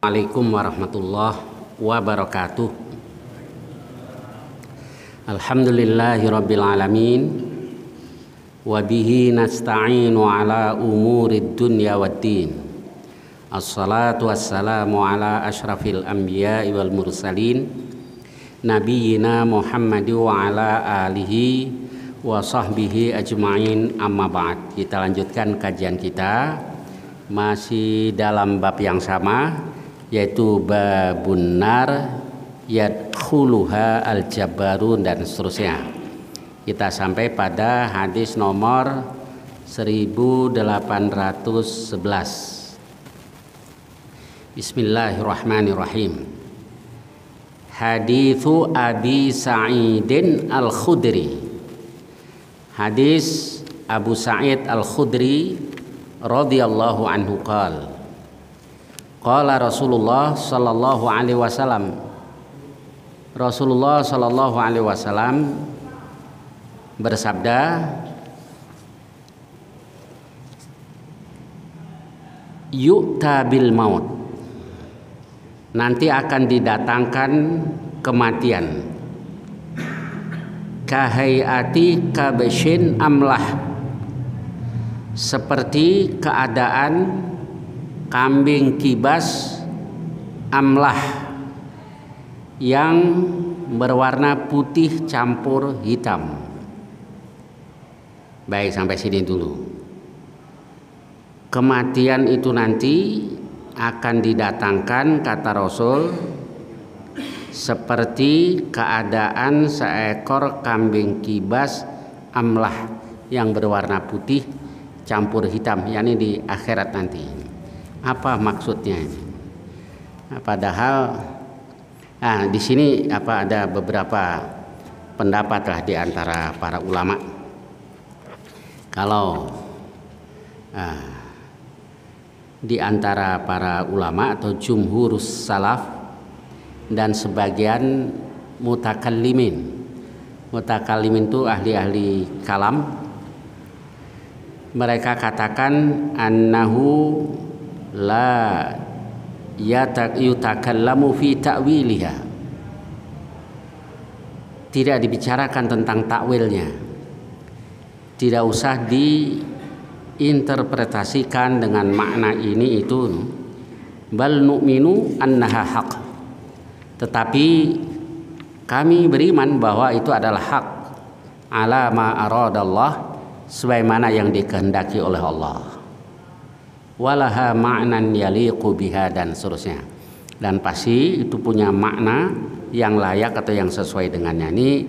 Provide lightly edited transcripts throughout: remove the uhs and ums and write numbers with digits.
Assalamualaikum warahmatullahi wabarakatuh. Alhamdulillahirabbil alamin. Wa bihi nasta'inu ala umurid dunya waddin. Assalatu wassalamu ala asyrafil anbiya'i wal mursalin nabiyyina Muhammad wa ala alihi wa sahbihi ajma'in, amma ba'd. Kita lanjutkan kajian kita masih dalam bab yang sama, yaitu babun nar yadkhuluha al-jabbarun dan seterusnya. Kita sampai pada hadis nomor 1811. Bismillahirrahmanirrahim. Hadithu Abi Sa'idin Al-Khudri. Hadis Abu Sa'id Al-Khudri radhiyallahu anhu qala Rasulullah sallallahu alaihi wasallam. Rasulullah sallallahu alaihi wasallam bersabda, yu'ta bil maut, nanti akan didatangkan kematian, kahayati kabshin amlah, seperti keadaan kambing kibas amlah yang berwarna putih campur hitam. Baik, sampai sini dulu. Kematian itu nanti akan didatangkan, kata Rasul, seperti keadaan seekor kambing kibas amlah yang berwarna putih campur hitam, yakni di akhirat nanti. Apa maksudnya ini? Padahal di sini ada beberapa pendapat lah di antara para ulama. Kalau di antara para ulama atau jumhurus salaf dan sebagian mutakallimin. Mutakallimin itu ahli-ahli kalam. Mereka katakan annahu la yutakallamu fi ta'wiliha, tidak dibicarakan tentang takwilnya, tidak usah diinterpretasikan dengan makna ini itu, bal nu'minu annaha haq, tetapi kami beriman bahwa itu adalah hak, ala ma aradallah, sebagaimana yang dikehendaki oleh Allah, walaha ma'nan yaliqu biha, dan seterusnya, dan pasti itu punya makna yang layak atau yang sesuai dengannya. Ini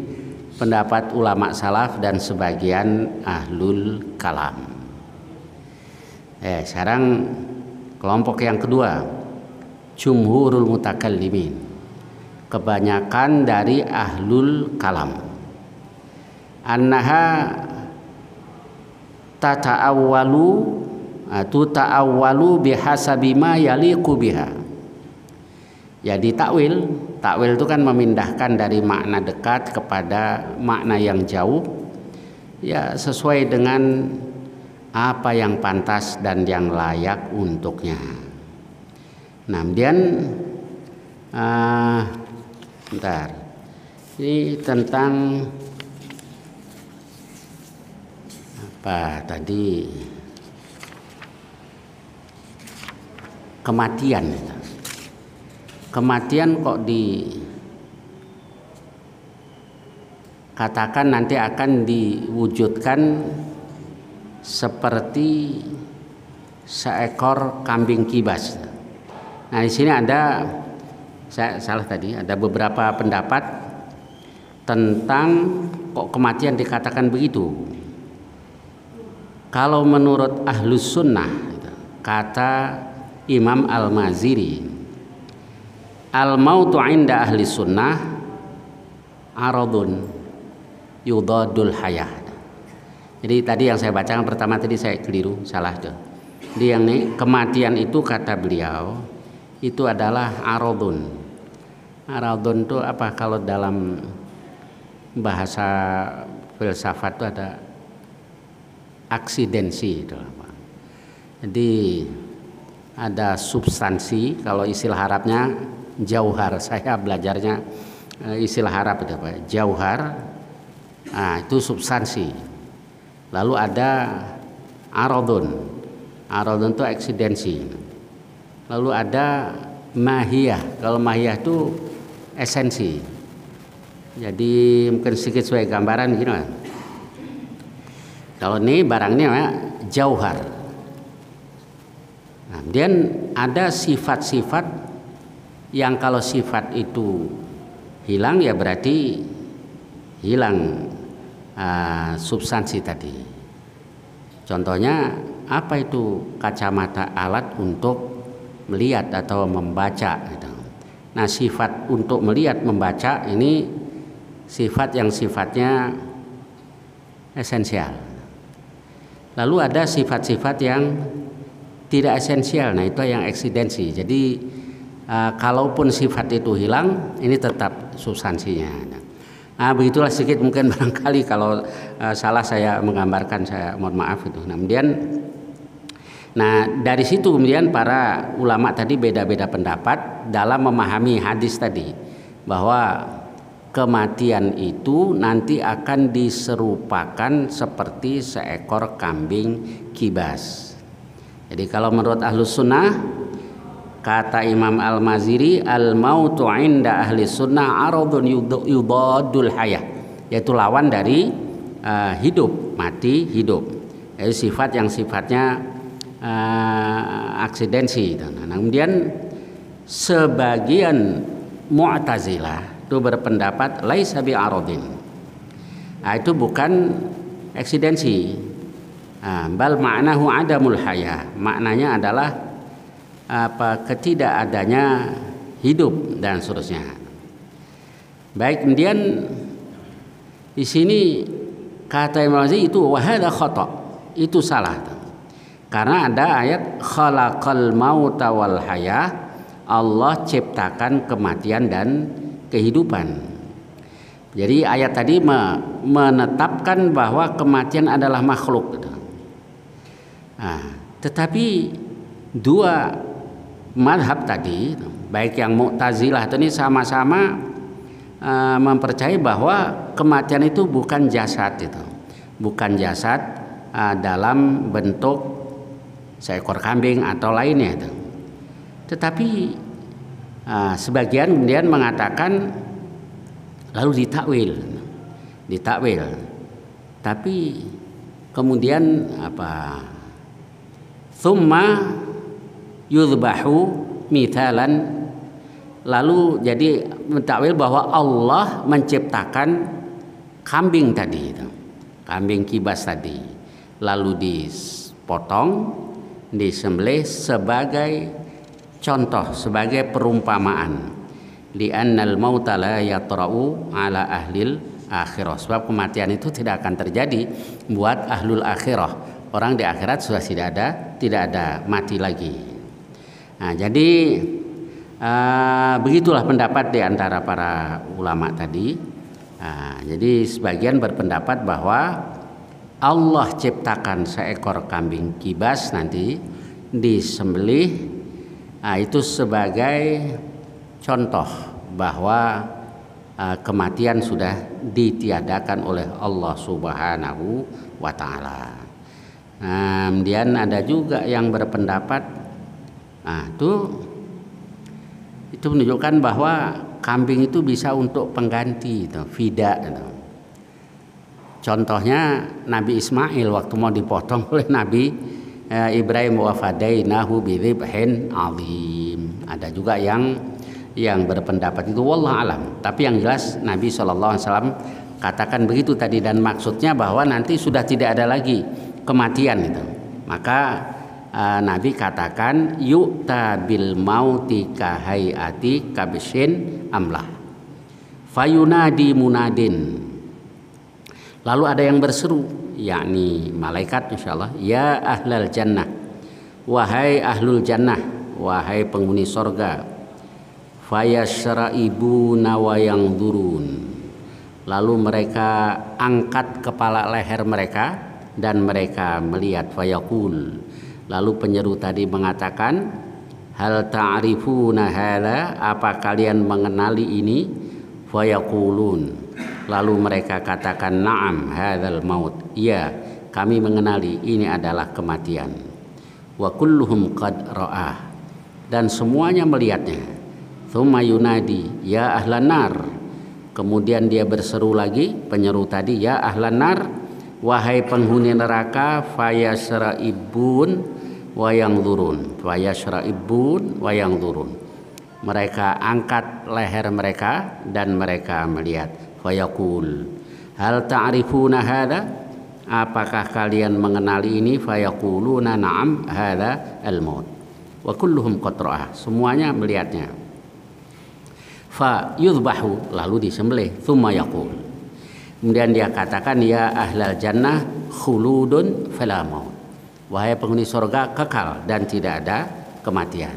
pendapat ulama salaf dan sebagian ahlul kalam. Sekarang kelompok yang kedua, jumhurul mutakallimin, kebanyakan dari ahlul kalam, annaha ta'awwalu bihasabi ma yaliqu biha. Jadi takwil itu kan memindahkan dari makna dekat kepada makna yang jauh, ya sesuai dengan apa yang pantas dan yang layak untuknya. Nah, kemudian ini tentang apa tadi, kematian kok dikatakan nanti akan diwujudkan seperti seekor kambing kibas. Nah, di sini saya salah tadi, ada beberapa pendapat tentang kok kematian dikatakan begitu. Kalau menurut ahlus sunnah, kata Imam Al-Maziri, al-mautu inda ahli sunnah aradun yudadul hayah. Jadi tadi yang saya bacakan pertama tadi saya keliru, salah tuh. Jadi yang ini kematian itu kata beliau itu adalah aradun. Aradun itu apa kalau dalam bahasa filsafat itu ada aksidensi itu apa. Jadi ada substansi. Kalau istilah Arabnya jauhar, saya belajarnya istilah Arab itu apa? Jauhar. Nah, itu substansi. Lalu ada aradun. Aradun itu eksidensi. Lalu ada mahiyah. Kalau mahiyah itu esensi. Jadi mungkin sedikit sebagai gambaran gini kan. Kalau ini barangnya jauhar. Nah, kemudian ada sifat-sifat yang kalau sifat itu hilang ya berarti hilang substansi tadi. Contohnya apa itu? Kacamata alat untuk melihat atau membaca gitu. Nah, sifat untuk melihat membaca ini sifat yang sifatnya esensial. Lalu ada sifat-sifat yang tidak esensial. Nah, itu yang eksidensi. Jadi kalaupun sifat itu hilang, ini tetap substansinya. Nah, begitulah sedikit mungkin barangkali kalau salah saya menggambarkan, saya mohon maaf itu. Nah, kemudian dari situ kemudian para ulama tadi beda-beda pendapat dalam memahami hadis tadi, bahwa kematian itu nanti akan diserupakan seperti seekor kambing kibas. Jadi kalau menurut Ahlus Sunnah, kata Imam Al-Maziri, al-mautu inda ahli sunnah aradun yudadul hayah, yaitu lawan dari hidup, mati, hidup. Jadi sifat yang sifatnya aksidensi. Nah, kemudian sebagian Mu'tazilah itu berpendapat laisa bi aradin. Nah, itu bukan eksidensi. Bal ma'nahu adamul hayah. Maknanya adalah ketidakadanya hidup dan seterusnya. Baik, kemudian di sini kata Imam Al-Ghazali itu wahada khata, itu salah. Karena ada ayat khalaqal mauta wal hayah, Allah ciptakan kematian dan kehidupan. Jadi ayat tadi menetapkan bahwa kematian adalah makhluk. Tetapi dua madhab tadi, baik yang Mu'tazilah ini sama-sama mempercayai bahwa kematian itu bukan jasad, itu bukan jasad dalam bentuk seekor kambing atau lainnya itu. Tetapi sebagian kemudian mengatakan lalu ditakwil. Tapi kemudian thumma yudhbahu mithalan, lalu jadi mentakwil bahwa Allah menciptakan kambing tadi itu, kambing kibas tadi, lalu dipotong, disembelih sebagai contoh, sebagai perumpamaan, li'annal mauta la yatra'u ala ahlil akhirah, sebab kematian itu tidak akan terjadi buat ahlul akhirah. Orang di akhirat sudah tidak ada mati lagi. Nah, jadi begitulah pendapat di antara para ulama tadi. Jadi sebagian berpendapat bahwa Allah ciptakan seekor kambing kibas nanti disembelih, itu sebagai contoh bahwa kematian sudah ditiadakan oleh Allah Subhanahu wa Ta'ala. Kemudian ada juga yang berpendapat itu menunjukkan bahwa kambing itu bisa untuk pengganti, fida. Contohnya Nabi Ismail waktu mau dipotong oleh Nabi Ibrahim, wa fadainahu bidzibhin azim. Ada juga yang berpendapat itu, wallahu alam. Tapi yang jelas Nabi SAW katakan begitu tadi, dan maksudnya bahwa nanti sudah tidak ada lagi kematian itu. Maka Nabi katakan yu'ta bil mauti kahayati kabshin amlah fayunadi munadin. Lalu ada yang berseru, yakni malaikat insyaallah, ya ahlal jannah, wahai ahlul jannah, wahai penghuni sorga, fayashra'ibuna wa yangdurun. Lalu mereka angkat kepala leher mereka dan mereka melihat, fayaqul. Lalu penyeru tadi mengatakan, hal ta'rifuna hadza, apa kalian mengenali ini? Fayaqulun, lalu mereka katakan, na'am hadzal maut, iya kami mengenali ini adalah kematian. Wa kulluhum qad ra'ah, dan semuanya melihatnya. Tsumma yunadi ya ahlan nar, kemudian dia berseru lagi, penyeru tadi, ya ahlan nar, wahai penghuni neraka, fayasra'ibun wa yanzurun, fayasra'ibun wa yanzurun, mereka angkat leher mereka dan mereka melihat. Fayaqul hal ta'rifuna hadza, apakah kalian mengenali ini? Fayaquluna na'am hadza al-maut. Wa kulluhum qad ra'ah, semuanya melihatnya. Fa yudhbahu, lalu disembelih. Tsumma yaqul, kemudian dia katakan, ya ahlal jannah khuludun fala maut, wahai penghuni surga kekal dan tidak ada kematian.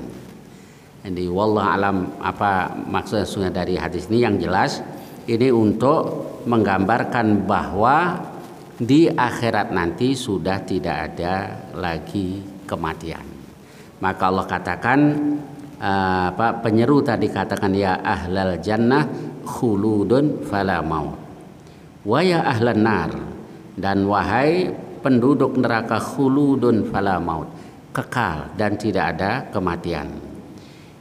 Jadi wallah alam apa maksudnya dari hadis ini. Yang jelas ini untuk menggambarkan bahwa di akhirat nanti sudah tidak ada lagi kematian. Maka Allah katakan, penyeru tadi katakan, ya ahlal jannah khuludun fala maut, wa ya ahlan nar, dan wahai penduduk neraka khuludun fala maut, kekal dan tidak ada kematian.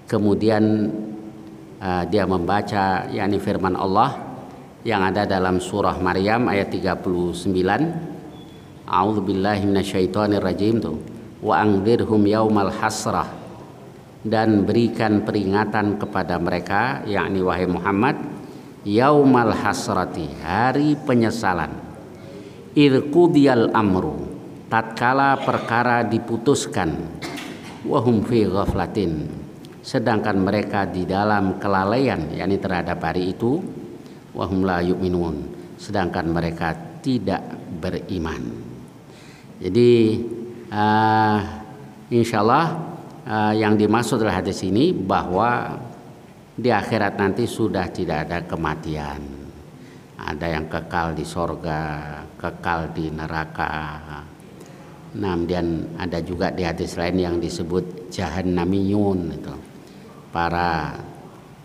Kemudian dia membaca yakni firman Allah yang ada dalam surah Maryam ayat 39, a'udzubillahi minasyaitonirrajim tuh, wa anzirhum yaumal hasrah, dan berikan peringatan kepada mereka yakni wahai Muhammad, yaumal hasrati, hari penyesalan, idz qudiyal amru, tatkala perkara diputuskan, wa hum fi ghaflatin, sedangkan mereka di dalam kelalaian yakni terhadap hari itu, wa hum la yu'minun, sedangkan mereka tidak beriman. Jadi insyaallah yang dimaksud dalam hadis ini bahwa di akhirat nanti sudah tidak ada kematian. Ada yang kekal di sorga, kekal di neraka. Nah, kemudian ada juga di hadis lain yang disebut jahannamiyun, itu para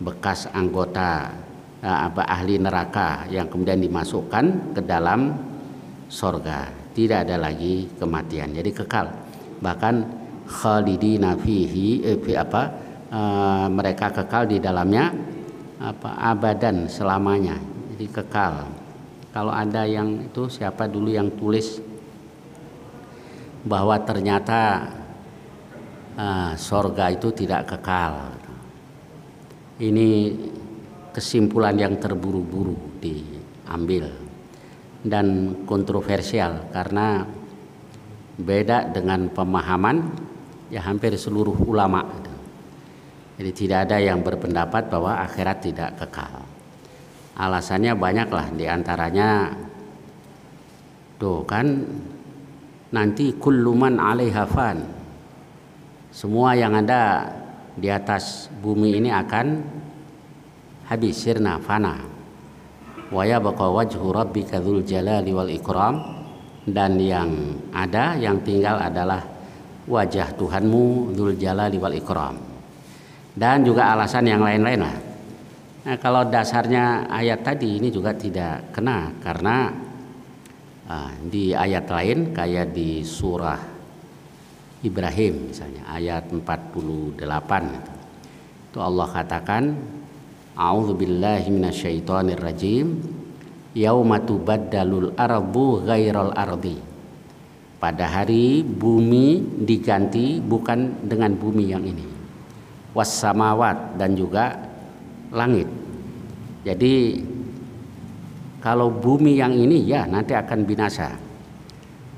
bekas anggota ahli neraka yang kemudian dimasukkan ke dalam sorga. Tidak ada lagi kematian, jadi kekal. Bahkan khalidina fihi mereka kekal di dalamnya abadan, selamanya, jadi kekal. Kalau ada yang itu, siapa dulu yang tulis bahwa ternyata sorga itu tidak kekal, ini kesimpulan yang terburu-buru diambil dan kontroversial karena beda dengan pemahaman ya hampir seluruh ulama. Jadi tidak ada yang berpendapat bahwa akhirat tidak kekal. Alasannya banyaklah, diantaranya tuh kan nanti kulluman 'alaiha fan, semua yang ada di atas bumi ini akan habis, sirna, fana. Wa yabqa wajhu rabbika dzul jalali wal ikram, dan yang ada, yang tinggal adalah wajah Tuhanmu dzul jalali wal ikram. Dan juga alasan yang lain-lain lah. Nah, kalau dasarnya ayat tadi ini juga tidak kena, karena di ayat lain kayak di surah Ibrahim misalnya ayat 48 itu Allah katakan, a'udzubillahi minasyaitonirrajim, yauma tubaddalul ardu ghairal ardi, pada hari bumi diganti bukan dengan bumi yang ini, was samawat, dan juga langit. Jadi kalau bumi yang ini ya nanti akan binasa,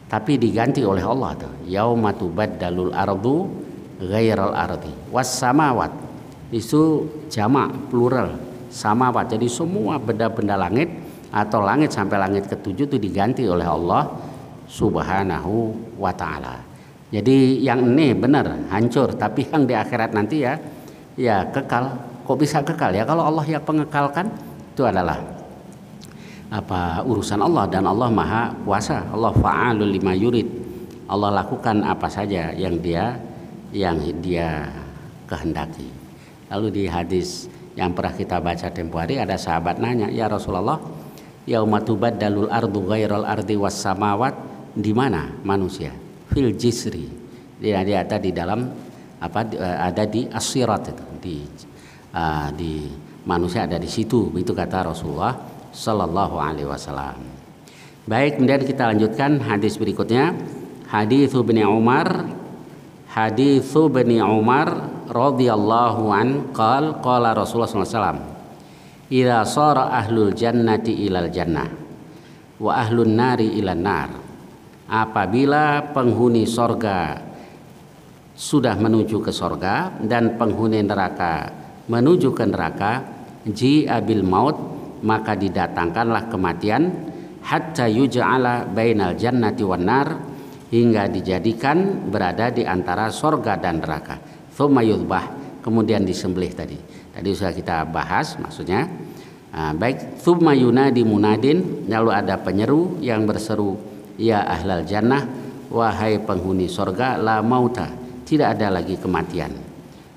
tapi diganti oleh Allah tuh, yauma tubaddalul ardu ghairal ardi was samawat, itu jamak plural samawat, jadi semua benda-benda langit atau langit sampai langit ketujuh itu diganti oleh Allah Subhanahu wa ta'ala. Jadi yang ini benar hancur, tapi yang di akhirat nanti ya kekal. Kok bisa kekal ya? Kalau Allah yang pengekalkan, itu adalah urusan Allah, dan Allah maha kuasa. Allah fa'alul lima yurid, Allah lakukan apa saja yang dia kehendaki. Lalu di hadis yang pernah kita baca tempo hari ada sahabat nanya, "Ya Rasulullah, yauma tubaddalul ardu ghairal ardi was samawat," di mana manusia? Fil jisri. Dia ada di dalam ada di as-sirat itu, di manusia ada di situ, itu kata Rasulullah sallallahu alaihi wasallam. Baik, kemudian kita lanjutkan hadis berikutnya. Hadis Ibnu Umar radhiyallahu an qala Rasulullah sallallahu alaihi wasallam, "Idza shara ahlul jannati ilal jannah wa ahlun nari ilan nar." Apabila penghuni sorga sudah menuju ke sorga dan penghuni neraka menuju ke neraka, ji'abil maut, maka didatangkanlah kematian, hatta yuj'ala bainal jannati wan nar, hingga dijadikan berada di antara sorga dan neraka. Tsumma yudbah, kemudian disembelih tadi sudah kita bahas maksudnya. Baik, tsumma yunadi munadin, lalu ada penyeru yang berseru, "Ya ahlal jannah, wahai penghuni sorga, la mauta, tidak ada lagi kematian.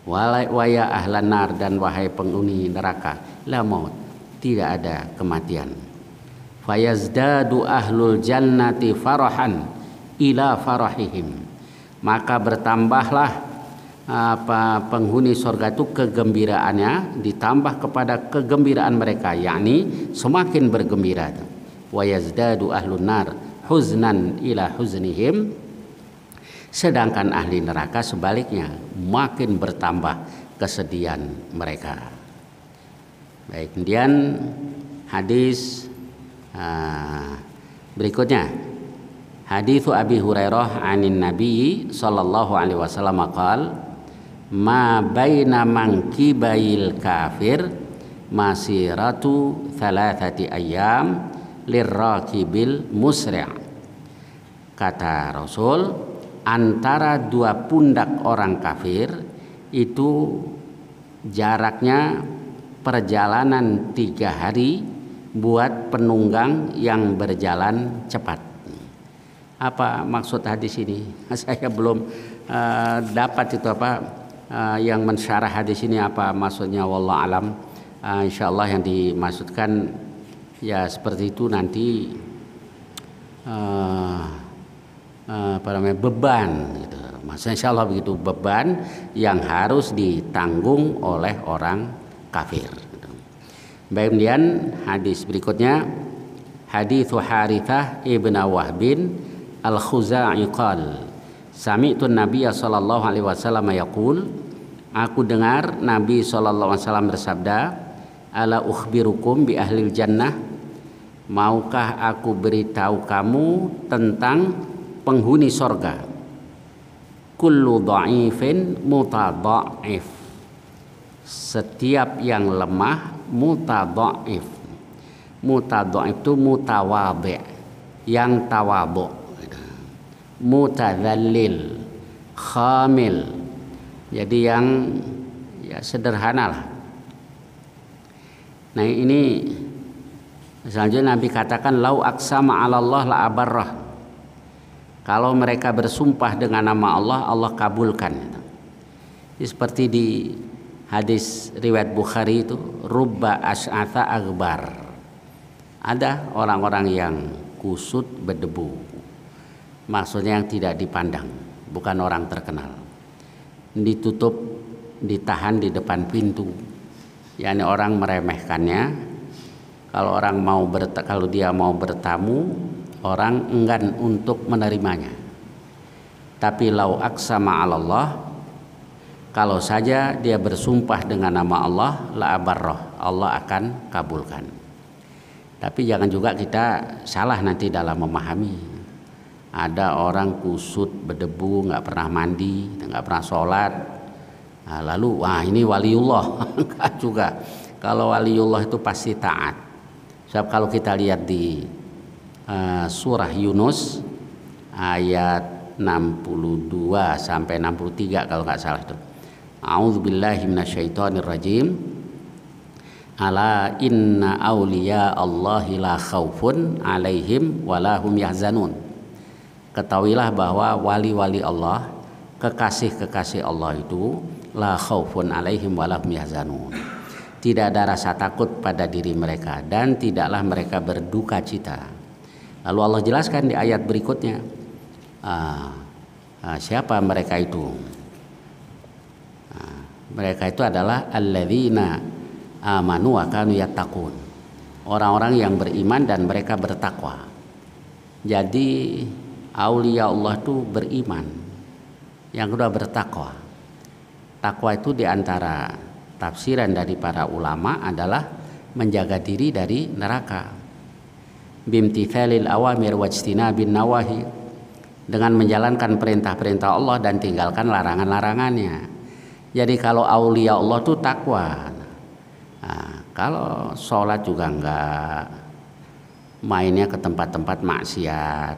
Wa ya ahlan nar, dan wahai penghuni neraka, la maut, tidak ada kematian. Fayazdadu ahlul jannati farahan ila farahihim, maka bertambahlah penghuni surga itu kegembiraannya ditambah kepada kegembiraan mereka, yakni semakin bergembira. Wa yazdadu ahlun nar huznan ila huznihim, sedangkan ahli neraka sebaliknya makin bertambah kesedihan mereka. Baik, kemudian hadis berikutnya, hadis Abi Hurairah anin Nabi sallallahu alaihi wasallam qaal, ma baina mankibail kafir masiratu thalathati ayyam lirrakibil musri'. Kata Rasul, antara dua pundak orang kafir itu jaraknya perjalanan 3 hari buat penunggang yang berjalan cepat. Apa maksud hadis ini? Saya belum dapat itu yang mensyarah hadis ini apa maksudnya, wallahu alam. Insyaallah yang dimaksudkan ya seperti itu nanti beban gitu. Maksudnya insyaallah begitu, beban yang harus ditanggung oleh orang kafir gitu. Baik, kemudian hadis berikutnya, hadis Harithah ibn Wahbin al-Khuzai qal, sami'tu Nabiya sallallahu alaihi wasallam yaqul, aku dengar Nabi sallallahu alaihi wasallam bersabda, ala ukhbirukum bi ahlil jannah, maukah aku beritahu kamu tentang penghuni sorga. Kullu dha'ifin mutadha'if, setiap yang lemah mutadha'if. Mutadha'if itu mutawadhi', yang tawadhu. Mutadzallil, khamil, jadi yang ya sederhana lah. Nah ini selanjutnya Nabi katakan, lau aqsama 'ala Allah la abarrah, kalau mereka bersumpah dengan nama Allah, Allah kabulkan. Seperti di hadis riwayat Bukhari itu, rubba asy'atha aghbar, ada orang-orang yang kusut berdebu, maksudnya yang tidak dipandang, bukan orang terkenal, ditutup, ditahan di depan pintu, yakni orang meremehkannya. Kalau dia mau bertamu, orang enggan untuk menerimanya. Tapi lau aqsama 'ala Allah, kalau saja dia bersumpah dengan nama Allah, la abarrah, Allah akan kabulkan. Tapi jangan juga kita salah nanti dalam memahami. Ada orang kusut berdebu, nggak pernah mandi, nggak pernah sholat, lalu wah ini waliullah. Enggak juga. Kalau waliullah itu pasti taat. Sebab kalau kita lihat di surah Yunus ayat 62 sampai 63 kalau nggak salah itu, a'udzubillahi minasyaitonirrajim, ala inna awliya Allahi la khaufun alaihim walahum yahzanun. Ketahuilah bahwa wali-wali Allah, kekasih-kekasih Allah itu la khaufun alaihim wa lahum yahzanun. Tidak ada rasa takut pada diri mereka dan tidaklah mereka berduka cita. Lalu Allah jelaskan di ayat berikutnya, siapa mereka itu? Mereka itu adalah alladzina amanu wa kanu yattaqun. Orang-orang yang beriman dan mereka bertakwa. Jadi aulia Allah itu beriman, yang kedua bertakwa. Takwa itu diantara tafsiran dari para ulama adalah menjaga diri dari neraka. Bimtithalil awamir wajtinabin nawahi, dengan menjalankan perintah-perintah Allah dan tinggalkan larangan-larangannya. Jadi kalau aulia Allah itu takwa. Nah, kalau sholat juga enggak, mainnya ke tempat-tempat maksiat,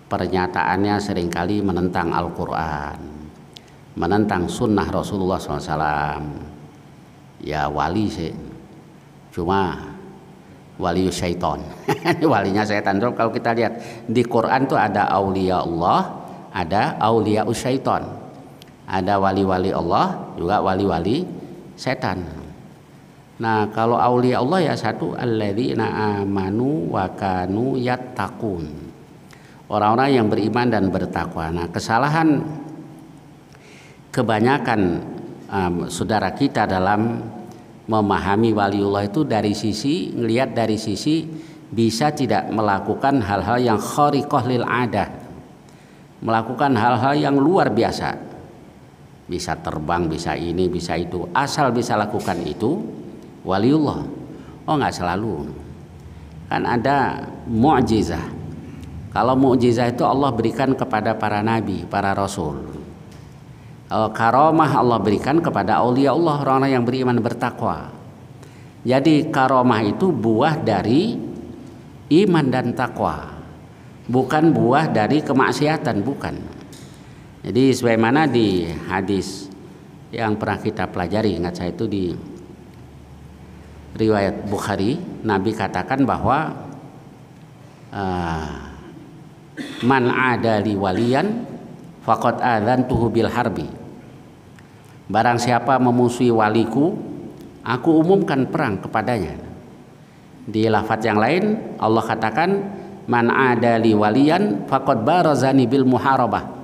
pernyataannya seringkali menentang Al-Quran, menentang sunnah Rasulullah SAW. Ya wali sih, cuma wali syaiton. Walinya syaitan. Kalau kita lihat di Quran tuh ada aulia Allah, ada aulia syaiton, ada wali-wali Allah, juga wali-wali setan. Nah kalau aulia Allah ya satu, alladzina amanu wa kanu yattaqun, orang-orang yang beriman dan bertakwa. Nah kesalahan kebanyakan saudara kita dalam memahami waliullah itu dari sisi ngelihat dari sisi bisa tidak melakukan hal-hal yang khariqah lil adah, melakukan hal-hal yang luar biasa, bisa terbang, bisa ini, bisa itu, asal bisa lakukan itu waliullah. Oh nggak selalu, kan ada mu'jizah. Kalau mu'jizah itu Allah berikan kepada para nabi, para rasul. Karomah Allah berikan kepada aulia Allah, orang-orang yang beriman bertakwa. Jadi karomah itu buah dari iman dan takwa, bukan buah dari kemaksiatan, bukan. Jadi sebagaimana di hadis yang pernah kita pelajari, ingat saya itu di riwayat Bukhari, Nabi katakan bahwa man adali waliyan faqad adzantuhu bil harbi. Barang siapa memusuhi waliku, aku umumkan perang kepadanya. Di lafaz yang lain Allah katakan man adali waliyan faqad barazani bil muharabah.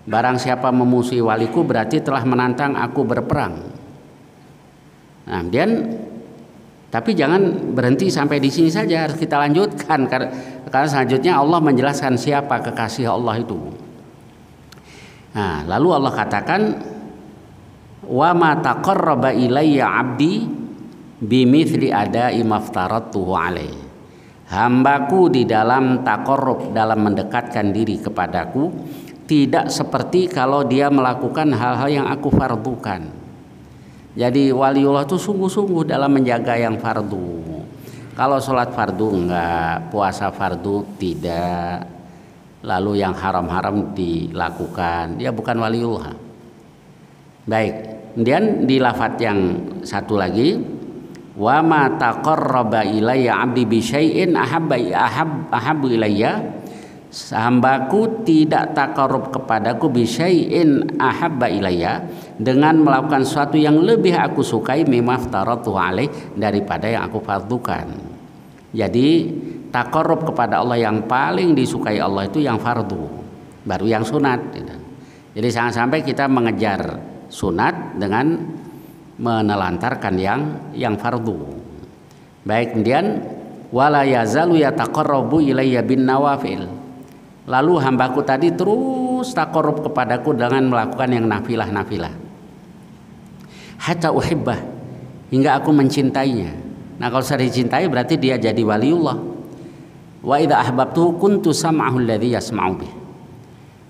Barang siapa memusuhi waliku berarti telah menantang aku berperang. Nah, kemudian tapi jangan berhenti sampai di sini saja, harus kita lanjutkan karena selanjutnya Allah menjelaskan siapa kekasih Allah itu. Nah, lalu Allah katakan wa ma taqarraba ilayya 'abdi bimithli ada'i maftaratuhu alaih. Hambaku di dalam taqarrub, dalam mendekatkan diri kepadaku, tidak seperti kalau dia melakukan hal-hal yang aku fardukan. Jadi waliullah itu sungguh-sungguh dalam menjaga yang fardu. Kalau sholat fardu enggak, puasa fardu tidak, lalu yang haram-haram dilakukan, dia bukan waliullah. Baik. Kemudian di lafaz yang satu lagi, wa ma taqarraba ilayya 'abdi bi syai'in ahabbu ilayya, hambaku tidak takarrub kepadaku bi syai'in ahabba ilayya, dengan melakukan sesuatu yang lebih aku sukai mimma aftaratu alaih, daripada yang aku fardukan. Jadi takarrub kepada Allah yang paling disukai Allah itu yang fardu, baru yang sunat. Jadi jangan sampai kita mengejar sunat dengan menelantarkan yang fardu. Baik, kemudian wala yazalu yataqarrabu ilayya bin nawafil. Lalu hambaku tadi terus taqarrub kepadaku dengan melakukan yang nafilah-nafilah. Hatta uhibbah, hingga aku mencintainya. Nah, kalau saya dicintai berarti dia jadi waliullah. Wa idza ahbabtu kuntu sam'ahu alladhi yasma'u bih.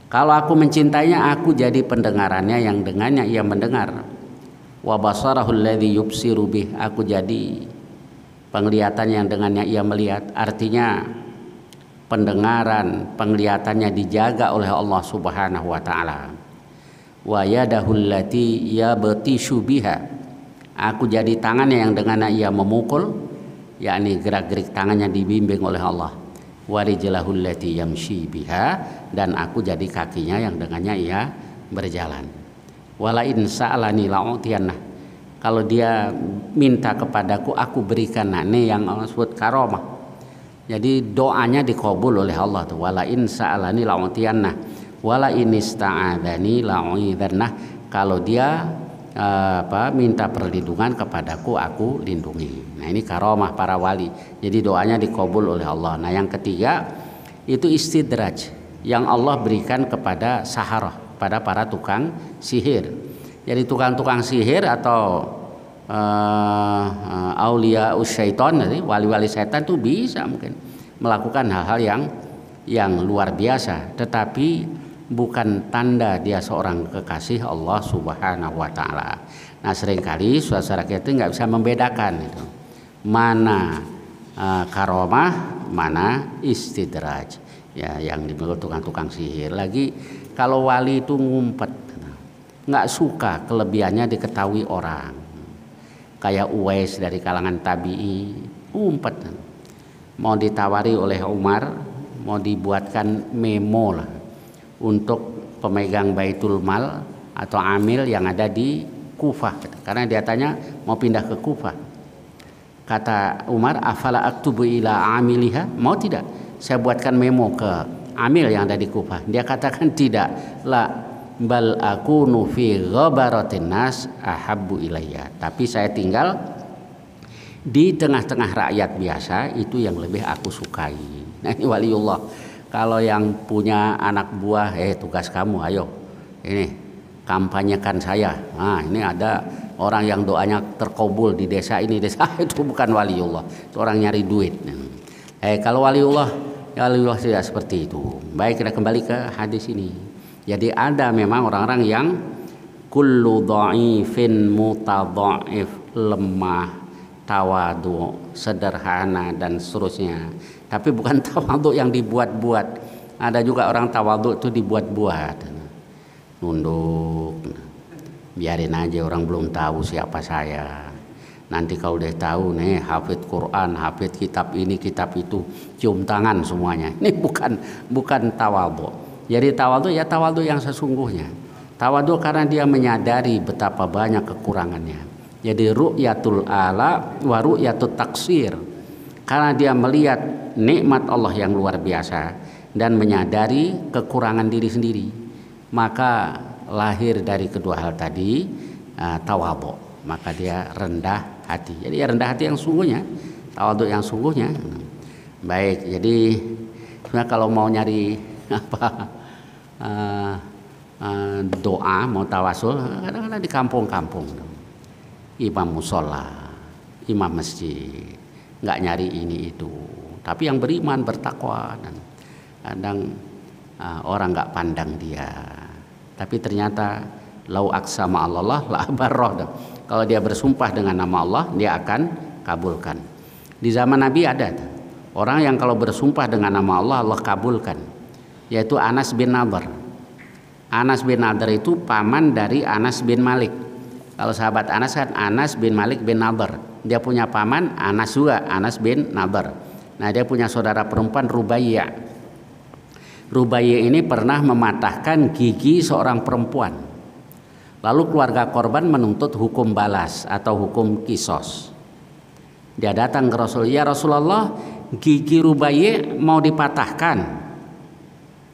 Kalau aku mencintainya, aku jadi pendengarannya yang dengannya ia mendengar. Wa basarahu alladhi yubsiru bih, aku jadi penglihatan yang dengannya ia melihat. Artinya pendengaran, penglihatannya dijaga oleh Allah Subhanahu wa taala. Wa yadahu allati yabtishu biha, aku jadi tangannya yang dengannya ia memukul, yakni gerak-gerik tangannya dibimbing oleh Allah. Wa rijlahu allati yamshi biha, dan aku jadi kakinya yang dengannya ia berjalan. Wala in sa'alani la'utiyanna. Kalau dia minta kepadaku, aku berikan. Nah, ini yang Allah sebut karomah. Jadi doanya dikabul oleh Allah tuh. Wala in sa'alani la'utiyanna. Wala in ista'adani la'uidzanna. Kalau dia minta perlindungan kepadaku, aku lindungi. Nah, ini karomah para wali. Jadi doanya dikabul oleh Allah. Nah, yang ketiga itu istidraj yang Allah berikan kepada saharah, pada para tukang sihir. Jadi tukang-tukang sihir atau aulia syaiton, wali-wali setan itu bisa mungkin melakukan hal-hal yang luar biasa, tetapi bukan tanda dia seorang kekasih Allah Subhanahu wa taala. Nah, seringkali saudara kita itu nggak bisa membedakan itu. Mana karomah, mana istidraj. Ya, yang dimiliki tukang-tukang sihir. Lagi kalau wali itu ngumpet, nggak suka kelebihannya diketahui orang. Kayak Uwais dari kalangan tabi'i, ngumpet. Mau ditawari oleh Umar, mau dibuatkan memo lah untuk pemegang Baitul Mal atau amil yang ada di Kufah. Karena dia tanya mau pindah ke Kufah. Kata Umar, afala aktubu ila amiliha, mau tidak saya buatkan memo ke amil yang ada di Kufah? Dia katakan tidak. La bal akunu fi ghabaratin nas ahabbu ilayya. Tapi saya tinggal di tengah-tengah rakyat biasa, itu yang lebih aku sukai. Nah, ini waliullah. Kalau yang punya anak buah, tugas kamu, ayo ini kampanyekan saya. Nah, ini ada orang yang doanya terkabul di desa ini, desa itu bukan waliullah, itu orang nyari duit. Kalau waliullah tidak seperti itu. Baik, kita kembali ke hadis ini. Jadi ada memang orang-orang yang kullu dha'ifin mutadha'if, lemah, tawadu, sederhana dan seterusnya. Tapi bukan tawadu yang dibuat-buat. Ada juga orang tawadu itu dibuat-buat. Nunduk. Biarin aja, orang belum tahu siapa saya. Nanti kalau udah tahu nih hafid Quran, hafid kitab ini, kitab itu, cium tangan semuanya. Ini bukan tawadhu. Jadi tawadhu ya tawadhu yang sesungguhnya. Tawadhu karena dia menyadari betapa banyak kekurangannya. Jadi ru'yatul ala wa ru'yatut taksir. Karena dia melihat nikmat Allah yang luar biasa dan menyadari kekurangan diri sendiri. Maka lahir dari kedua hal tadi tawadhu. Maka dia rendah hati. Jadi ya rendah hati yang sungguhnya, tawadhu yang sungguhnya. Baik, jadi sebenarnya kalau mau nyari doa, mau tawasul, kadang-kadang di kampung-kampung, imam musola, imam masjid, nggak nyari ini itu. Tapi yang beriman, bertakwa, dan kadang orang nggak pandang dia. Tapi ternyata lau aqsama Allah la abarrah. Kalau dia bersumpah dengan nama Allah, dia akan kabulkan. Di zaman Nabi ada orang yang kalau bersumpah dengan nama Allah, Allah kabulkan. Yaitu Anas bin Nadhr. Anas bin Nadhr itu paman dari Anas bin Malik. Kalau sahabat Anas kan Anas bin Malik bin Nadhr. Dia punya paman Anas juga, Anas bin Nadhr. Nah, dia punya saudara perempuan Rubaiyah. Rubaiyah ini pernah mematahkan gigi seorang perempuan. Lalu keluarga korban menuntut hukum balas atau hukum kisos. Dia datang ke Rasul, ya Rasulullah, gigi Rubaiyah mau dipatahkan.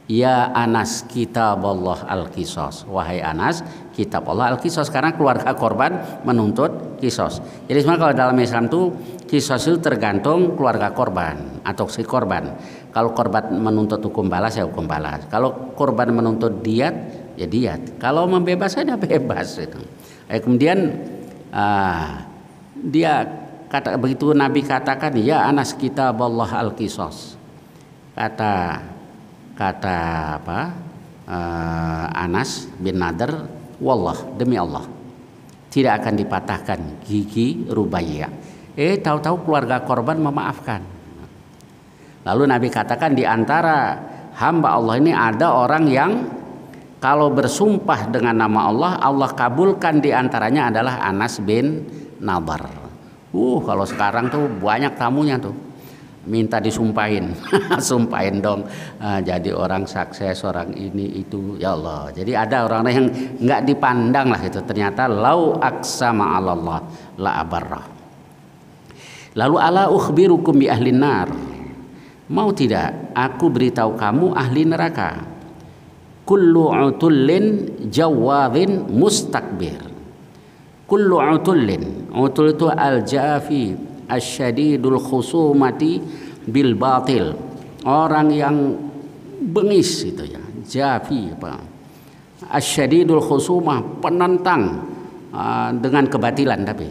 Ya Anas, kitab Allah al-kisos. Wahai Anas, kitab Allah al-kisos. Karena keluarga korban menuntut kisos. Jadi sebenarnya kalau dalam Islam itu kisos itu tergantung keluarga korban atau si korban. Kalau korban menuntut hukum balas ya hukum balas. Kalau korban menuntut diat ya diat. Kalau membebas saja bebas itu. Kemudian dia kata begitu Nabi katakan, ya Anas, kitab Allah al-kisos. Kata Anas bin Nadhr, wallah, demi Allah tidak akan dipatahkan gigi Rubaiyah. Tahu-tahu keluarga korban memaafkan. Lalu Nabi katakan, di antara hamba Allah ini ada orang yang kalau bersumpah dengan nama Allah, Allah kabulkan. Di antaranya adalah Anas bin Nadhr. Kalau sekarang tuh banyak tamunya tuh. minta disumpahin. Sumpahin dong, jadi orang sukses, orang ini itu, ya Allah. Jadi ada orang yang nggak dipandang lah itu, ternyata lau aqsama 'ala Allah la abarra. Lalu ala ukhbirukum bi ahlin nar, mau tidak aku beritahu kamu ahli neraka. Kullu utullin jawadhin mustakbir. Kullu utullin, utul itu al-jafi asyadidul khusumati bil batil, orang yang bengis itu ya, jafi apa, asyadidul khusumah, penentang dengan kebatilan. Tapi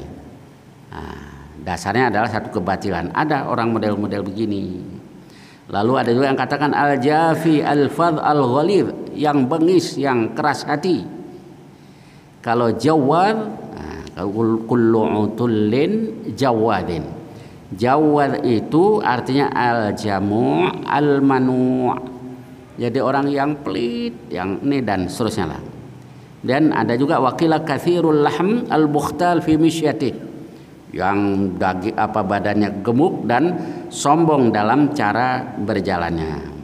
dasarnya adalah satu kebatilan. Ada orang model-model begini. Lalu ada juga yang katakan al-jafi al-fadh al-ghalidh, yang bengis, yang keras hati. Kalau jawad, kullu utullin jawadin. Jawad itu artinya al-jamu' al-manu'. Jadi orang yang pelit, yang ini dan seterusnya lah. Dan ada juga wakila kathirul lahm al-bukhtal fi misyatih, yang daging badannya gemuk dan sombong dalam cara berjalannya.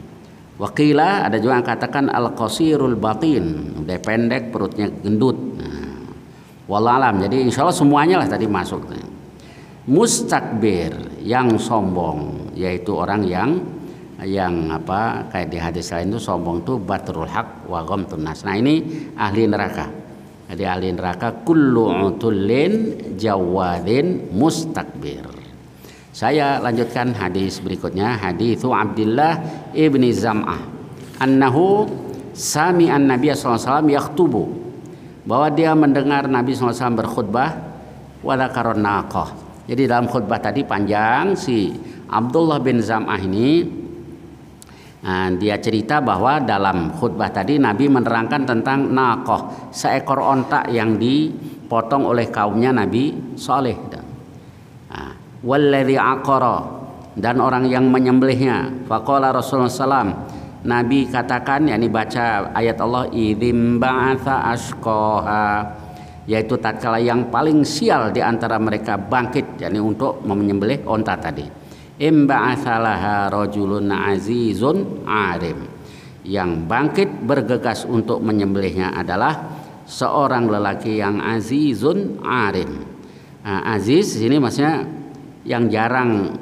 Wakila ada juga yang katakan al-qasirul batin, udah pendek perutnya gendut. Wallahualam. Jadi insya Allah semuanya lah tadi masuk. Mustakbir, yang sombong, yaitu orang yang kayak di hadis lain itu sombong itu batrul haq wa ghamtun nas. Nah ini ahli neraka. Jadi ahli neraka kullu utullin jawadin mustakbir. Saya lanjutkan hadis berikutnya, hadis Abdullah ibni Zam'ah annahu sami'an Nabiy sallallahu alaihi wasallam yakhtubu, bahwa dia mendengar Nabi SAW berkhutbah wadakaron naqah. Jadi dalam khutbah tadi panjang, si Abdullah bin Zam'ah ini dia cerita bahwa dalam khutbah tadi Nabi menerangkan tentang naqah, seekor onta yang dipotong oleh kaumnya Nabi Saleh. Walladzi aqara, dan orang yang menyembelihnya. Faqala Rasulullah SAW, Nabi katakan, yakni baca ayat Allah, idzim ba'atsa ashqaha, yaitu tatkala yang paling sial di antara mereka bangkit, yakni untuk menyembelih onta tadi. Imba'atsalaha rajulun azizun arim, yang bangkit bergegas untuk menyembelihnya adalah seorang lelaki yang azizun arim. Aziz sini maksudnya yang jarang,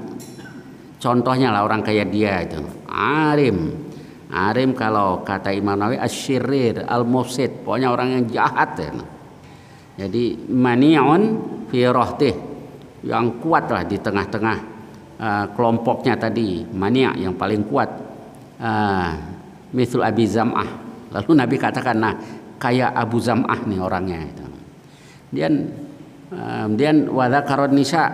contohnya lah orang kayak dia itu. Arim kalau kata Imam Nawawi asyirir al-mufsid, pokoknya orang yang jahat ya. Jadi mani'un fi rahtih, yang kuat lah di tengah-tengah kelompoknya tadi, mani' yang paling kuat. Mithlu Abi Zam'ah. Lalu Nabi katakan, nah kayak Abu Zam'ah nih orangnya itu. Kemudian wa dzakaron nisa,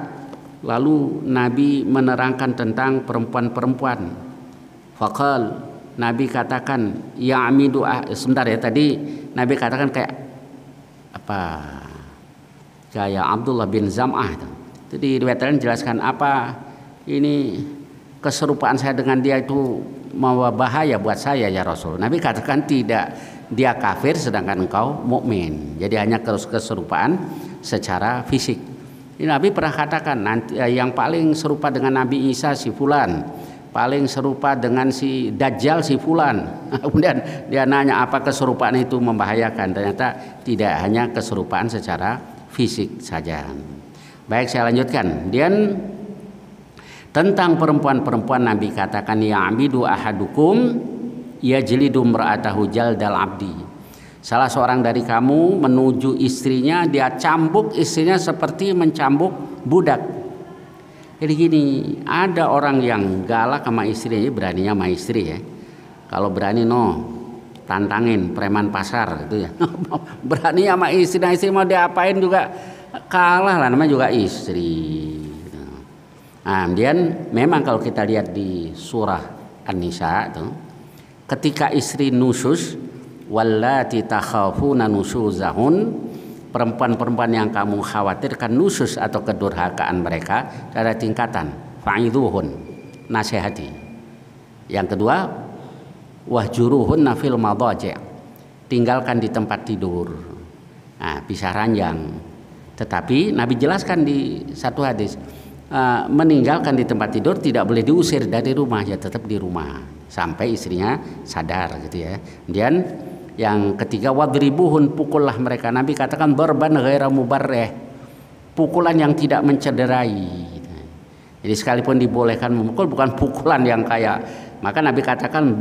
lalu Nabi menerangkan tentang perempuan-perempuan. Faqal, Nabi katakan ya'midu, sebentar ya, tadi Nabi katakan kayak Abdullah bin Zam'ah itu. Jadi riwayat lain jelaskan ini keserupaan saya dengan dia itu membawa bahaya buat saya ya Rasul. Nabi katakan tidak, dia kafir sedangkan engkau mukmin. Jadi hanya keserupaan secara fisik. Ini Nabi pernah katakan nanti yang paling serupa dengan Nabi Isa si fulan, paling serupa dengan si Dajjal si fulan. Kemudian dia nanya apa keserupaan itu membahayakan. Ternyata tidak, hanya keserupaan secara fisik saja. Baik, saya lanjutkan. Dan tentang perempuan-perempuan Nabi katakan ya'midu ahadukum yajlidu imra'atahu jaldal abdi. Salah seorang dari kamu menuju istrinya, dia cambuk istrinya seperti mencambuk budak. Jadi gini, ada orang yang galak sama istrinya, beraninya sama istri ya. Kalau berani tantangin preman pasar gitu ya. Berani sama istri mau diapain juga kalah lah, namanya juga istri. Nah, kemudian memang kalau kita lihat di surah An-Nisa itu, ketika istri nusyuz, wallati takhafuna nusyuzahun, perempuan-perempuan yang kamu khawatirkan nusyuz atau kedurhakaan mereka, ada tingkatan, fa'idhuhun, nasihati. Yang kedua, wahjuruhunna fil madhaji', tinggalkan di tempat tidur. Nah, pisah ranjang. Tetapi Nabi jelaskan di satu hadis, meninggalkan di tempat tidur, tidak boleh diusir dari rumah, ya tetap di rumah sampai istrinya sadar gitu ya. Kemudian yang ketiga, wadribuhun, pukullah mereka. Nabi katakan darban ghaira mubarrih, pukulan yang tidak mencederai. Jadi sekalipun dibolehkan memukul, bukan pukulan yang kayak, maka Nabi katakan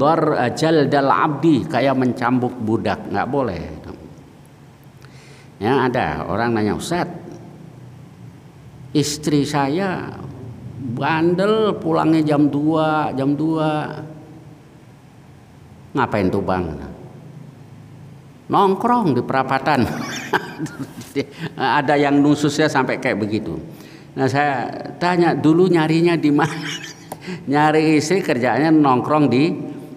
jaldal abdi, kayak mencambuk budak, nggak boleh. Ya, ada orang nanya, Ustaz, istri saya bandel, pulangnya jam 2. Ngapain tuh bang? Nongkrong di perapatan. Ada yang nususnya sampai kayak begitu. Nah saya tanya, dulu nyarinya di mana? Nyari istri kerjanya nongkrong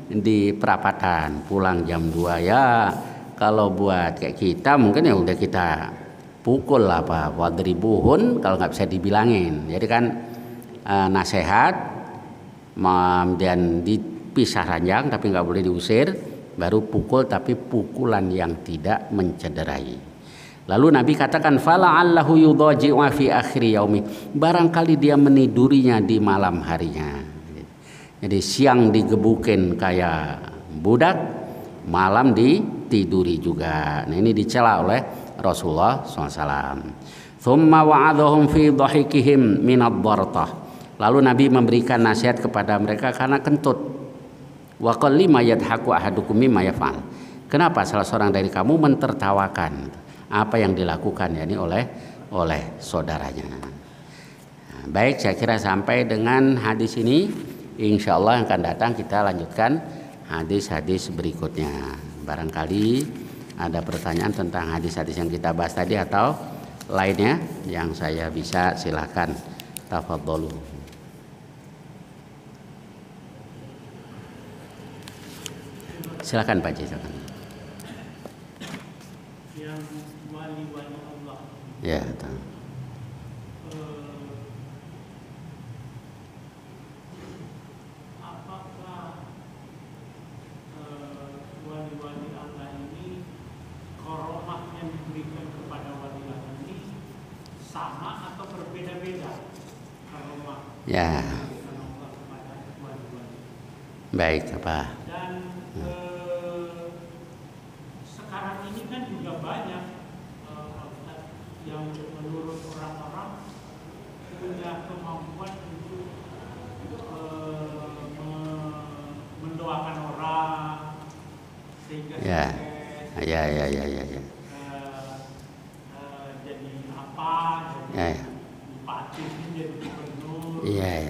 di perapatan, pulang jam 2 ya. Kalau buat kayak kita mungkin ya udah kita pukul apa, wadribuhun kalau nggak bisa dibilangin. Jadi kan nasihat dan dipisah ranjang tapi nggak boleh diusir, baru pukul tapi pukulan yang tidak mencederai. Lalu Nabi katakan fala'allahu yudhaji'u fi akhir yaumi, barangkali dia menidurinya di malam harinya. Jadi siang digebukin kayak budak, malam ditiduri juga. Nah ini dicela oleh Rasulullah SAW. Thumma wa'adhahum fi dhahikihim minad dhartah. Lalu Nabi memberikan nasihat kepada mereka karena kentut. Wa qal lima yadhaku ahadukum mimma yaf'al. Kenapa salah seorang dari kamu mentertawakan apa yang dilakukan yakni oleh saudaranya. Nah, baik, saya kira sampai dengan hadis ini, insya Allah yang akan datang kita lanjutkan hadis-hadis berikutnya. Barangkali ada pertanyaan tentang hadis-hadis yang kita bahas tadi atau lainnya yang saya bisa, silakan. Tafadholu. Silakan Pak Ji, silakan. Yang wali-wali Allah. Ya, betul. Apakah wali-wali Allah ini, karomah yang diberikan kepada wali Allah ini sama atau berbeda-beda karomah Ya. yang diberikan Allah kepada wali-wali? Baik, apa? Dan sekarang ini kan juga banyak yang menurut orang-orang punya kemampuan untuk mendoakan orang sehingga Ya. sukses, Ya. jadi apa, Ya. jadi bupati, jadi gubernur. Ya.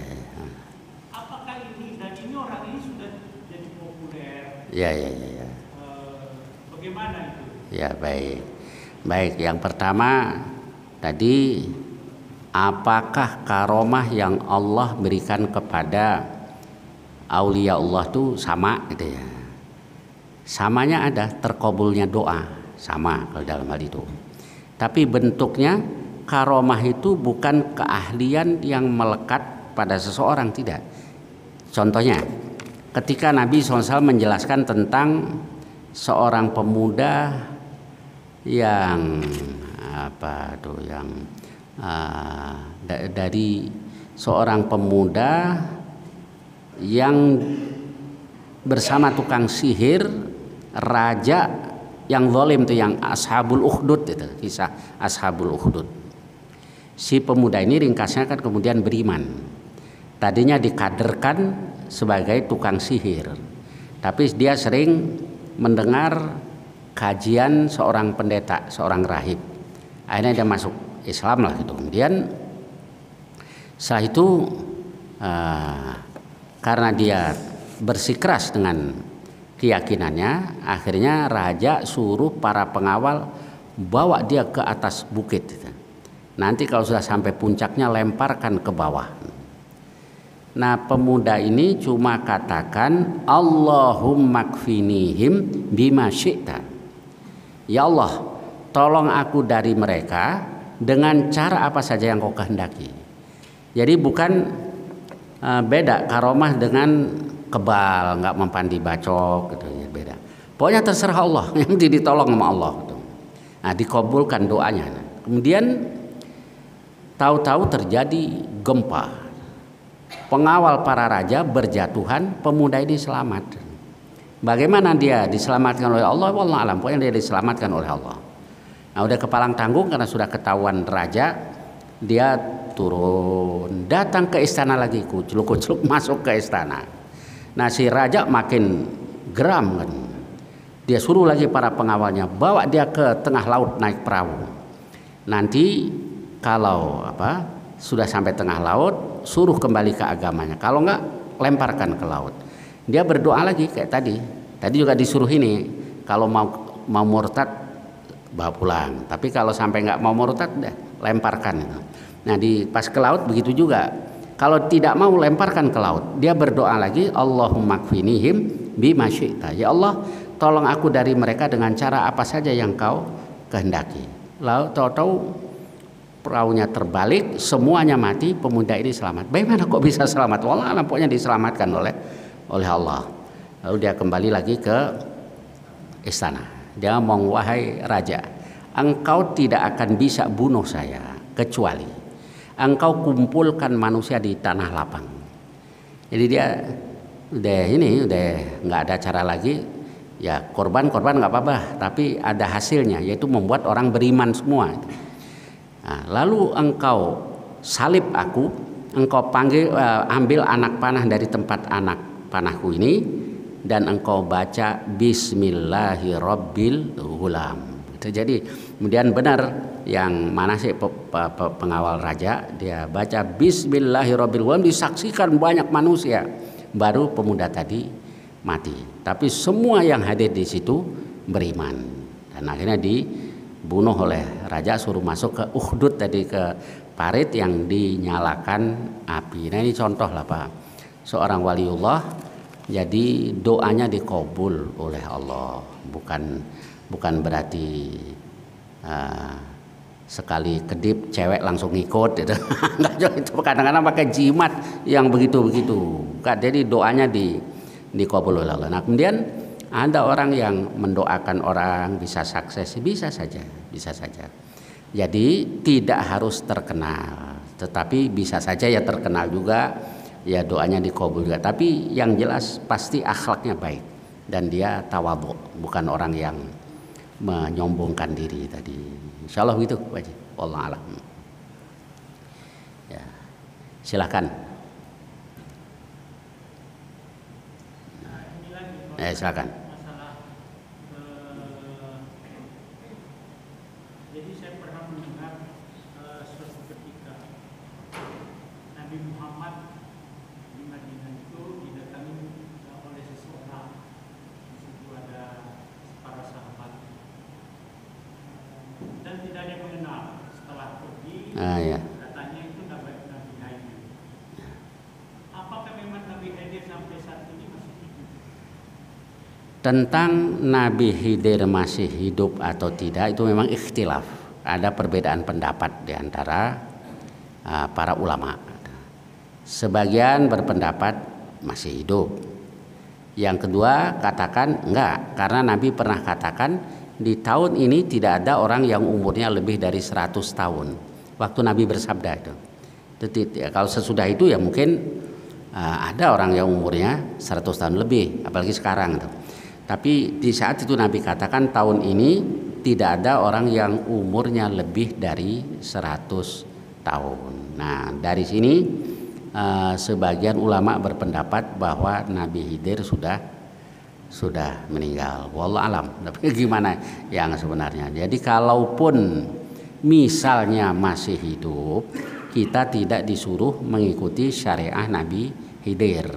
Apakah ini, dan ini orang ini sudah jadi populer? Ya. Bagaimana itu? Ya, baik. Baik, yang pertama tadi, apakah karomah yang Allah berikan kepada aulia Allah itu sama gitu ya. Samanya ada, terkabulnya doa sama kalau dalam hal itu. Tapi bentuknya karomah itu bukan keahlian yang melekat pada seseorang, tidak. Contohnya, ketika Nabi SAW menjelaskan tentang seorang pemuda yang dari seorang pemuda yang bersama tukang sihir raja yang zalim itu, yang Ashabul Ukhdud itu, kisah Ashabul Ukhdud. Si pemuda ini ringkasnya kan kemudian beriman. Tadinya dikaderkan sebagai tukang sihir, tapi dia sering mendengar kajian seorang pendeta, seorang rahib. Akhirnya dia masuk Islam lah gitu. Kemudian setelah itu karena dia bersikeras dengan keyakinannya, akhirnya raja suruh para pengawal bawa dia ke atas bukit. Nanti kalau sudah sampai puncaknya lemparkan ke bawah. Nah, pemuda ini cuma katakan Allahumma kfinihim bima syi'ta. Ya Allah, tolong aku dari mereka dengan cara apa saja yang kau kehendaki. Jadi bukan beda karomah dengan kebal, nggak mempandi bacok gitu ya, beda. Pokoknya terserah Allah, yang ditolong sama Allah gitu. Nah, dikabulkan doanya. Nah, kemudian tahu-tahu terjadi gempa. Pengawal para raja berjatuhan, pemuda ini selamat. Bagaimana dia diselamatkan oleh Allah? Wallahu alam. Pokoknya dia diselamatkan oleh Allah. Nah, udah kepalang tanggung karena sudah ketahuan raja, dia turun, datang ke istana lagi, kucluk-kucluk masuk ke istana. Nah, si raja makin geram kan. Dia suruh lagi para pengawalnya, bawa dia ke tengah laut naik perahu. Nanti kalau sudah sampai tengah laut, suruh kembali ke agamanya. Kalau enggak, lemparkan ke laut. Dia berdoa lagi kayak tadi. Tadi juga disuruh ini, kalau mau murtad bawa pulang. Tapi kalau sampai nggak mau murtad, lemparkan. Nah, pas ke laut begitu juga. Kalau tidak mau, lemparkan ke laut. Dia berdoa lagi, Allahumma kfinihim bima syi'ta. Ya Allah, tolong aku dari mereka dengan cara apa saja yang kau kehendaki. Lalu tahu-tahu perahunya terbalik, semuanya mati, pemuda ini selamat. Bagaimana kok bisa selamat? Wallah, pokoknya diselamatkan oleh Allah. Lalu dia kembali lagi ke istana. Dia ngomong, wahai raja, engkau tidak akan bisa bunuh saya kecuali engkau kumpulkan manusia di tanah lapang. Jadi dia udah nggak ada cara lagi. Ya korban nggak apa-apa, tapi ada hasilnya, yaitu membuat orang beriman semua. Nah, lalu engkau salib aku, engkau ambil anak panah dari tempat anak panahku ini, dan engkau baca Bismillahirrabbilghulam. Jadi kemudian benar yang mana sih pengawal raja, dia baca Bismillahirrabbilghulam, disaksikan banyak manusia, baru pemuda tadi mati. Tapi semua yang hadir di situ beriman, dan akhirnya dibunuh oleh raja, suruh masuk ke Ukhdud tadi, ke parit yang dinyalakan api. Nah, ini contoh lah Pak, seorang waliullah, jadi doanya dikabul oleh Allah, bukan berarti sekali kedip cewek langsung ngikut gitu. Itu kadang-kadang pakai jimat yang begitu-begitu. Jadi doanya dikabul oleh Allah. Nah, kemudian ada orang yang mendoakan orang bisa sukses, bisa saja. Jadi tidak harus terkenal, tetapi bisa saja ya terkenal juga, ya doanya dikabul juga. Tapi yang jelas pasti akhlaknya baik dan dia tawadhu, bukan orang yang menyombongkan diri tadi. Insyaallah gitu Pak Haji. Wallahu a'lam. Ya. Silakan. Silakan. Jadi saya pernah mendengar suatu ketika Nabi Muhammad di Madinah itu didatangi oleh seseorang. Di situ ada para sahabat dan tidak ada yang mengenal. Setelah pergi, Ya. katanya itu Nabi Haidir. Apakah memang Nabi Haidir sampai saat ini masih hidup? Tentang Nabi Khidir masih hidup atau tidak itu memang ikhtilaf. Ada perbedaan pendapat di antara para ulama. Sebagian berpendapat masih hidup. Yang kedua katakan enggak, karena Nabi pernah katakan di tahun ini tidak ada orang yang umurnya lebih dari 100 tahun. Waktu Nabi bersabda itu. Kalau sesudah itu ya mungkin ada orang yang umurnya 100 tahun lebih, apalagi sekarang itu. Tapi di saat itu Nabi katakan tahun ini tidak ada orang yang umurnya lebih dari 100 tahun. Nah, dari sini sebagian ulama berpendapat bahwa Nabi Khidir sudah meninggal. Wallahu alam. Tapi gimana yang sebenarnya? Jadi kalaupun misalnya masih hidup, kita tidak disuruh mengikuti syariah Nabi Khidir.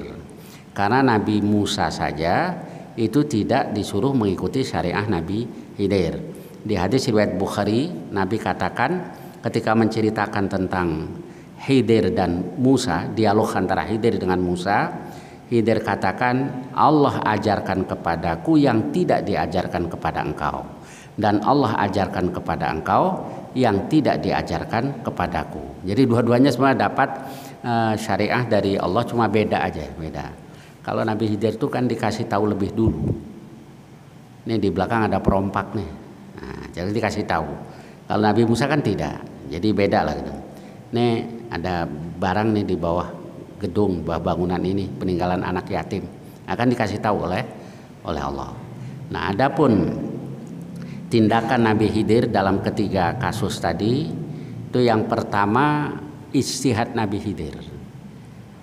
Karena Nabi Musa saja itu tidak disuruh mengikuti syariah Nabi Khidir. Di hadis riwayat Bukhari, Nabi katakan ketika menceritakan tentang Khidir dan Musa, dialog antara Khidir dengan Musa, Khidir katakan, Allah ajarkan kepadaku yang tidak diajarkan kepada engkau, dan Allah ajarkan kepada engkau yang tidak diajarkan kepadaku. Jadi dua-duanya semua dapat syariah dari Allah, cuma beda aja, beda. Kalau Nabi Khidir itu kan dikasih tahu lebih dulu. Ini di belakang ada perompak nih. Nah, jadi dikasih tahu. Kalau Nabi Musa kan tidak. Jadi beda lah gitu. nih ada barang nih di bawah gedung, bawah bangunan ini peninggalan anak yatim, akan dikasih tahu oleh Allah. Nah, adapun tindakan Nabi Khidir dalam ketiga kasus tadi, itu yang pertama ijtihad Nabi Khidir.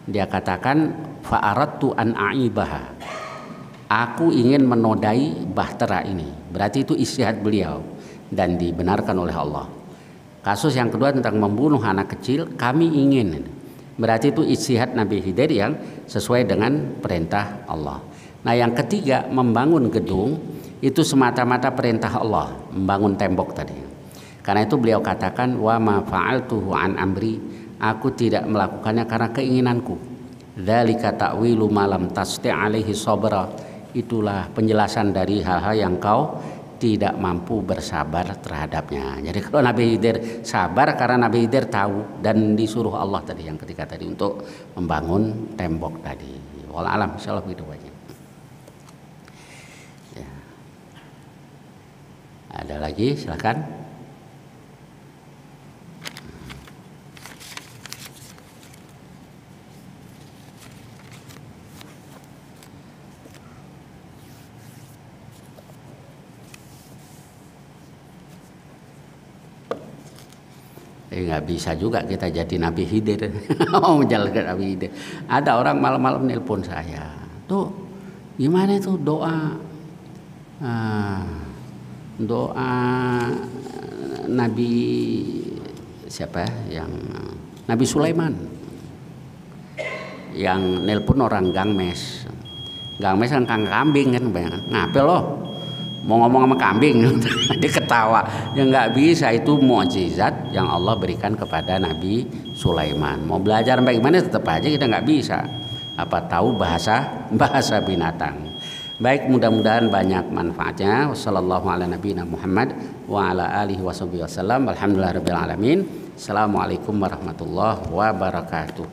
Dia katakan fa'aradtu an a'ibaha. Aku ingin menodai bahtera ini. Berarti itu ijtihad beliau dan dibenarkan oleh Allah. Kasus yang kedua tentang membunuh anak kecil, kami ingin. Berarti itu ijtihad Nabi Khidir yang sesuai dengan perintah Allah. Nah, yang ketiga membangun gedung itu semata-mata perintah Allah, membangun tembok tadi. Karena itu beliau katakan wa ma fa'altuhu an amri, aku tidak melakukannya karena keinginanku. Dzalika ta'wilu ma lam tasti' alaihi sabra, itulah penjelasan dari hal-hal yang kau tidak mampu bersabar terhadapnya. Jadi kalau Nabi Khidir sabar karena Nabi Khidir tahu dan disuruh Allah tadi yang ketiga tadi untuk membangun tembok tadi. Wallahu alam, insyaallah begitu aja. Ya. Ada lagi, silakan. Nggak bisa juga kita jadi Nabi Khidir. Mau menjalankan Nabi Khidir. Ada orang malam-malam nelpon saya, tuh gimana itu doa Nabi siapa yang Nabi Sulaiman yang nelpon orang Gangmes kan kang kambing kan, ngapel loh mau ngomong sama kambing. Dia ketawa. Ya nggak bisa, itu mukjizat yang Allah berikan kepada Nabi Sulaiman. Mau belajar bagaimana tetap aja kita nggak bisa apa tahu bahasa binatang. Baik, mudah-mudahan banyak manfaatnya. Wassallallahu ala nabiyina Muhammad wa ala alihi wasallam. Alhamdulillahirabbil alamin. Assalamualaikum warahmatullahi wabarakatuh.